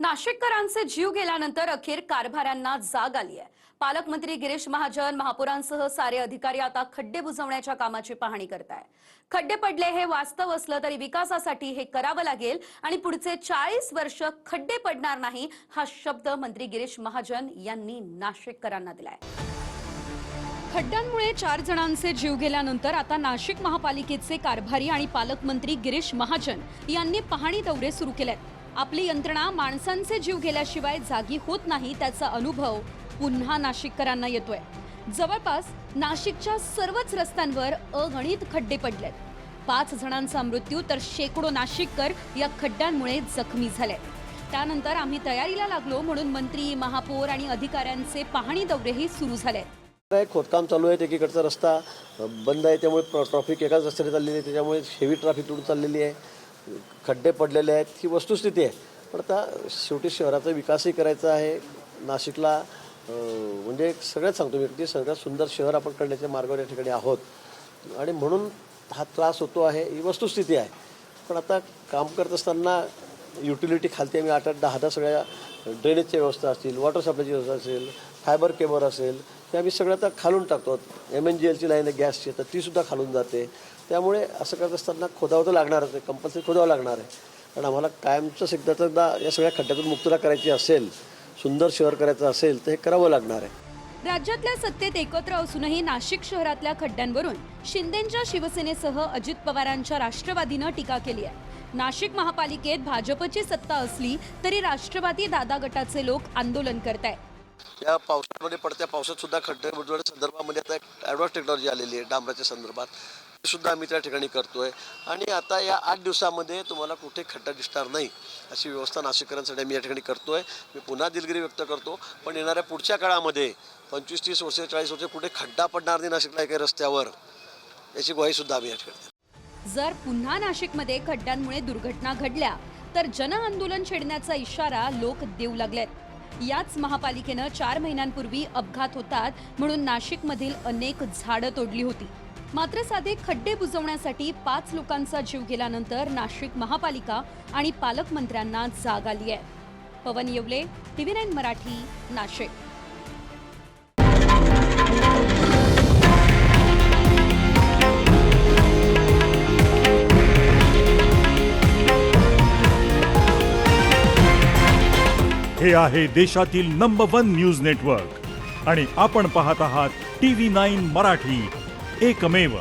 नाशिककरांचे जीव गेल्यानंतर अखेर कारभाऱ्यांना जाग आली आहे। पालकमंत्री गिरीश महाजन महापौरांसह सारे अधिकारी आता खड्डे बुजवण्याच्या कामाची पाहणी करताय। खड्डे पडले हे वास्तव असलं तरी विकासासाठी हे करावं लागेल आणि पुढचे 40 वर्ष खड्डे पडणार नाही हा शब्द मंत्री गिरीश महाजन यांनी नाशिककरांना दिलाय। खड्ड्यांमुळे 4 जणांचे जीव गेल्यानंतर आता नाशिक महापालिकेचे कारभारी आणि पालकमंत्री गिरीश महाजन यांनी पाहणी दौरे सुरू केलेत। आपली यंत्रणा माणसांचे जीव गेल्याशिवाय जागी होत नाही त्याचा अनुभव पुन्हा नाशिककरांना येतोय। जवळपास नाशिकच्या सर्वच रस्त्यांवर अगणित खड्डे पडलेत। 5 जणांचा मृत्यू तर शेकडो नाशिककर या खड्ड्यांमुळे जखमी झाले। त्यानंतर आम्ही तयारीला लागलो म्हणून मंत्री, महापौर आणि अधिकाऱ्यांचे पाहणी दौरेही सुरू झाले। खोदकाम चालू आहे, एकीकडचा रस्ता बंद आहे, त्यामुळे ट्रॅफिक एकाच रस्त्याने चाललेली आहे, त्याच्यामुळे हेवी ट्रॅफिक तुडून चाललेली आहे, खड्डे पडलेले आहेत, ही वस्तुस्थिती आहे। पण आता शेवटी शहराचा विकासही करायचा आहे। नाशिकला म्हणजे सगळ्यात सांगतो मी की सगळ्यात सुंदर शहर आपण करण्याच्या मार्गावर या ठिकाणी आहोत आणि म्हणून हा त्रास होतो आहे, ही वस्तुस्थिती आहे। पण आता काम करत असताना युटिलिटी खालती आम्ही 8-10 सगळ्या ड्रेनेजची व्यवस्था असतील, वॉटर सप्लायची व्यवस्था असेल, फायबर केबल असेल, ते आम्ही सगळं आता खालून टाकतो। MNGLची लाईन आहे गॅसची, तर तीसुद्धा खालून जाते। त्यामुळे असं करत असताना खोदावं तर लागणारच आहे, कंपल्सरी खोदावं लागणार आहे। कारण आम्हाला कायमचं एकदा या सगळ्या खड्ड्यातून मुक्तता करायची असेल, सुंदर शहर करायचं असेल तर हे करावं लागणार आहे। राज्यातल्या सत्तेत एकत्र असूनही नाशिक शहरातल्या खड्ड्यांवरून शिंदेंच्या शिवसेनेसह अजित पवारांच्या राष्ट्रवादीनं टीका केली आहे। नाशिक महापालिकेत भाजपची सत्ता असली तरी राष्ट्रवादी दादा गटाचे लोक आंदोलन करतायत। या पावसामध्ये पडत्या पावसात सुद्धा खड्डे बुजवण्याच्या संदर्भामध्ये आता एक ॲडव्हान्स टेक्नॉलॉजी आलेली आहे डांबराच्या संदर्भात, ते सुद्धा आम्ही त्या ठिकाणी करतोय आणि आता या 8 दिवसामध्ये तुम्हाला कुठे खड्डा दिसणार नाही अशी व्यवस्था नाशिककरांसाठी आम्ही या ठिकाणी करतोय। मी पुन्हा दिलगिरी व्यक्त करतो, पण येणाऱ्या पुढच्या काळामध्ये 25-30 वर्ष 40 वर्ष कुठे खड्डा पडणार नाही नाशिकला एका रस्त्यावर, याची ग्वाही सुद्धा आम्ही या ठिकाणी। जर पुन्हा नाशिकमध्ये खड्ड्यांमुळे दुर्घटना घडल्या तर जन आंदोलन छेडण्याचा इशारा लोक देऊ लागलेत। याच महापालिकेनं 4 महिन्यांपूर्वी अपघात होतात म्हणून नाशिकमधील अनेक झाडं तोडली होती। मात्र साधे खड्डे बुजवण्यासाठी 5 लोकांचा जीव गेल्यानंतर नाशिक महापालिका आणि पालकमंत्र्यांना जाग आली आहे। पवन येवले, TV9 मराठी, नाशिक। हे आहे देशातील नंबर 1 न्यूज नेटवर्क आणि आपण पाहत आहात TV9 मराठी, एकमेव।